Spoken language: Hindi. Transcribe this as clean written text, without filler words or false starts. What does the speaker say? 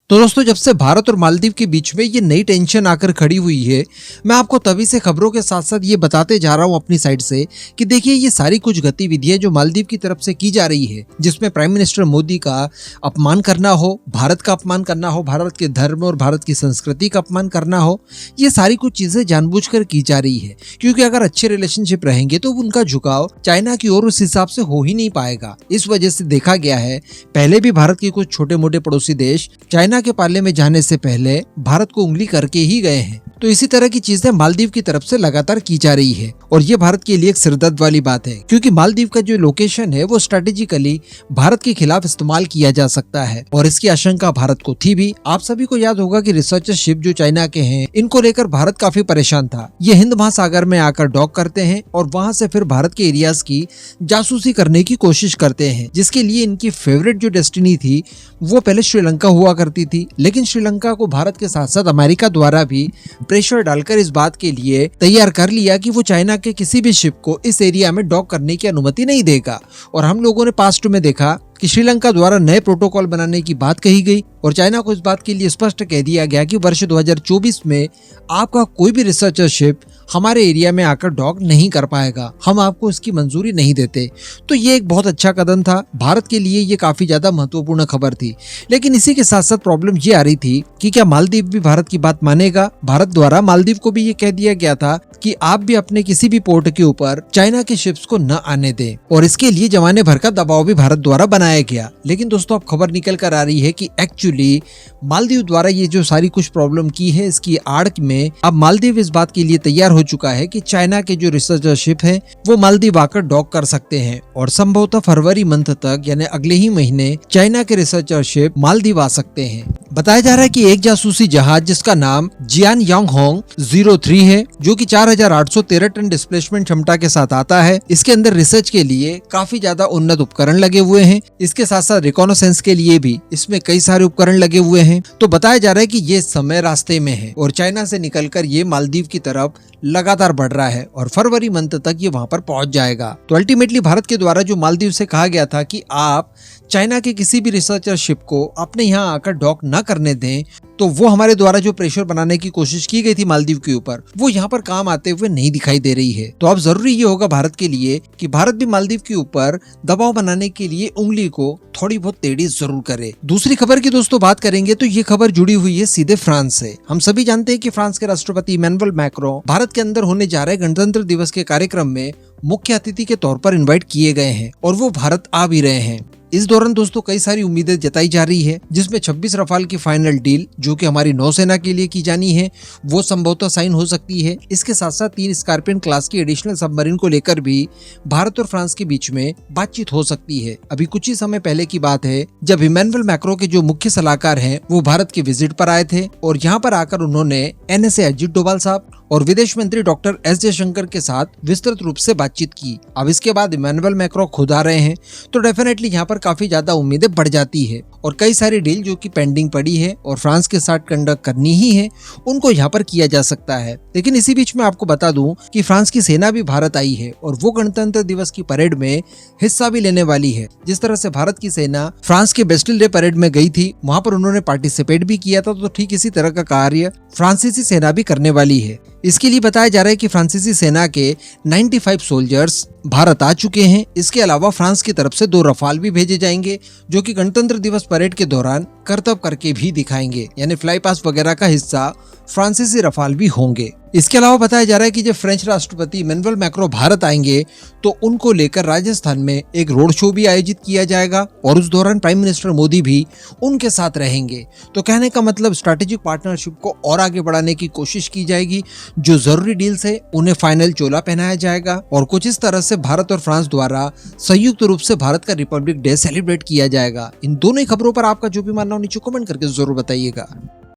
तो दोस्तों, जब से भारत और मालदीव के बीच में ये नई टेंशन आकर खड़ी हुई है, मैं आपको तभी से खबरों के साथ साथ ये बताते जा रहा हूँ अपनी साइड से कि देखिए ये सारी कुछ गतिविधियां जो मालदीव की तरफ से की जा रही है, जिसमें प्राइम मिनिस्टर मोदी का अपमान करना हो, भारत का अपमान करना हो, भारत के धर्म और भारत की संस्कृति का अपमान करना हो, ये सारी कुछ चीजें जानबूझकर की जा रही है। क्योंकि अगर अच्छे रिलेशनशिप रहेंगे तो उनका झुकाव चाइना की ओर उस हिसाब से हो ही नहीं पाएगा। इस वजह से देखा गया है, पहले भी भारत के कुछ छोटे मोटे पड़ोसी देश चाइना के पाले में जाने से पहले भारत को उंगली करके ही गए हैं। तो इसी तरह की चीजें मालदीव की तरफ से लगातार की जा रही है और ये भारत के लिए एक सिरदर्द वाली बात है, क्योंकि मालदीव का जो लोकेशन है वो स्ट्रेटेजिकली भारत के खिलाफ इस्तेमाल किया जा सकता है और इसकी आशंका भारत को थी भी। आप सभी को याद होगा कि रिसर्चर शिप जो चाइना के हैं, इनको लेकर भारत काफी परेशान था। ये हिंद महासागर में आकर डॉक करते हैं और वहां से फिर भारत के एरियाज की जासूसी करने की कोशिश करते हैं, जिसके लिए इनकी फेवरेट जो डेस्टिनी थी वो पहले श्रीलंका हुआ करती थी। लेकिन श्रीलंका को भारत के साथ साथ अमेरिका द्वारा भी प्रेशर डालकर इस बात के लिए तैयार कर लिया कि वो चाइना के किसी भी शिप को इस एरिया में डॉक करने की अनुमति नहीं देगा। और हम लोगों ने पास्ट में देखा कि श्रीलंका द्वारा नए प्रोटोकॉल बनाने की बात कही गई और चाइना को इस बात के लिए स्पष्ट कह दिया गया कि वर्ष 2024 में आपका कोई भी रिसर्चर शिप हमारे एरिया में आकर डॉक नहीं कर पाएगा, हम आपको इसकी मंजूरी नहीं देते। तो ये एक बहुत अच्छा कदम था, भारत के लिए ये काफी ज्यादा महत्वपूर्ण खबर थी। लेकिन इसी के साथ साथ प्रॉब्लम ये आ रही थी कि क्या मालदीव भी भारत की बात मानेगा। भारत द्वारा मालदीव को भी ये कह दिया गया था कि आप भी अपने किसी भी पोर्ट के ऊपर चाइना के शिप्स को न आने दें और इसके लिए जमाने भर का दबाव भी भारत द्वारा बनाया गया। लेकिन दोस्तों, अब खबर निकल कर आ रही है कि एक्चुअली मालदीव द्वारा ये जो सारी कुछ प्रॉब्लम की है, इसकी आड़ में अब मालदीव इस बात के लिए तैयार हो चुका है कि चाइना के जो रिसर्चर शिप है वो मालदीव आकर डॉक कर सकते हैं और संभवतः फरवरी मंथ तक यानी अगले ही महीने चाइना के रिसर्चर शिप मालदीव आ सकते हैं। बताया जा रहा है कि एक जासूसी जहाज जिसका नाम जियान यांग होंग 03 है, जो कि 4813 टन डिस्प्लेसमेंट क्षमता के साथ आता है। इसके अंदर रिसर्च के लिए काफी ज्यादा उन्नत उपकरण लगे हुए हैं। इसके साथ साथ रिकॉनेसेंस के लिए भी इसमें कई सारे उपकरण लगे हुए हैं। तो बताया जा रहा है कि ये समय रास्ते में है और चाइना से निकलकर ये मालदीव की तरफ लगातार बढ़ रहा है और फरवरी मंथ तक ये वहां पर पहुंच जाएगा। तो अल्टीमेटली भारत के द्वारा जो मालदीव से कहा गया था कि आप चाइना के किसी भी रिसर्चर शिप को अपने यहाँ आकर डॉक न करने दें, तो वो हमारे द्वारा जो प्रेशर बनाने की कोशिश की गई थी मालदीव के ऊपर, वो यहाँ पर काम आते हुए नहीं दिखाई दे रही है। तो अब जरूरी ये होगा भारत के लिए कि भारत भी मालदीव के ऊपर दबाव बनाने के लिए उंगली को थोड़ी बहुत टेढ़ी जरूर करे। दूसरी खबर की दोस्तों बात करेंगे तो ये खबर जुड़ी हुई है सीधे फ्रांस से। हम सभी जानते हैं कि फ्रांस के राष्ट्रपति इमैनुअल मैक्रों भारत के अंदर होने जा रहे गणतंत्र दिवस के कार्यक्रम में मुख्य अतिथि के तौर पर इनवाइट किए गए हैं और वो भारत आ भी रहे हैं। इस दौरान दोस्तों कई सारी उम्मीदें जताई जा रही है, जिसमें 26 रफाल की फाइनल डील जो कि हमारी नौसेना के लिए की जानी है वो संभवतः साइन हो सकती है। इसके साथ साथ 3 स्कॉर्पियन क्लास की एडिशनल सबमरीन को लेकर भी भारत और फ्रांस के बीच में बातचीत हो सकती है। अभी कुछ ही समय पहले की बात है जब इमैनुअल मैक्रों के जो मुख्य सलाहकार हैं वो भारत के विजिट पर आए थे और यहाँ पर आकर उन्होंने NSA अजीत डोभाल साहब और विदेश मंत्री डॉक्टर S जयशंकर के साथ विस्तृत रूप से बातचीत की। अब इसके बाद इमैनुअल मैक्रों खुद आ रहे हैं तो डेफिनेटली यहाँ पर काफी ज्यादा उम्मीदें बढ़ जाती है और कई सारी डील जो कि पेंडिंग पड़ी है और फ्रांस के साथ कंडक्ट करनी ही है, उनको यहाँ पर किया जा सकता है। लेकिन इसी बीच में आपको बता दूं कि फ्रांस की सेना भी भारत आई है और वो गणतंत्र दिवस की परेड में हिस्सा भी लेने वाली है। जिस तरह से भारत की सेना फ्रांस के बेस्टिल डे परेड में गई थी, वहां पर उन्होंने पार्टिसिपेट भी किया था, तो ठीक इसी तरह का कार्य फ्रांसीसी सेना भी करने वाली है। इसके लिए बताया जा रहा है कि फ्रांसीसी सेना के 95 सोल्जर्स भारत आ चुके हैं। इसके अलावा फ्रांस की तरफ से 2 रफाल भी भेजे जाएंगे जो कि गणतंत्र दिवस परेड के दौरान करतब करके भी दिखाएंगे, यानी फ्लाई पास वगैरह का हिस्सा फ्रांसीसी रफाल भी होंगे। इसके अलावा बताया जा रहा है कि जब फ्रेंच राष्ट्रपति इमैनुअल मैक्रों भारत आएंगे तो उनको लेकर राजस्थान में एक रोड शो भी आयोजित किया जाएगा और उस दौरान प्राइम मिनिस्टर मोदी भी उनके साथ रहेंगे। तो कहने का मतलब स्ट्रैटेजिक पार्टनरशिप को और आगे बढ़ाने की कोशिश की जाएगी। जो जरूरी डील्स है उन्हें फाइनल चोला पहनाया जाएगा और कुछ इस तरह से भारत और फ्रांस द्वारा संयुक्त रूप से भारत का रिपब्लिक डे सेलिब्रेट किया जाएगा। इन दोनों ही खबरों पर आपका जो भी मानना हो नीचे कमेंट करके जरूर बताइएगा।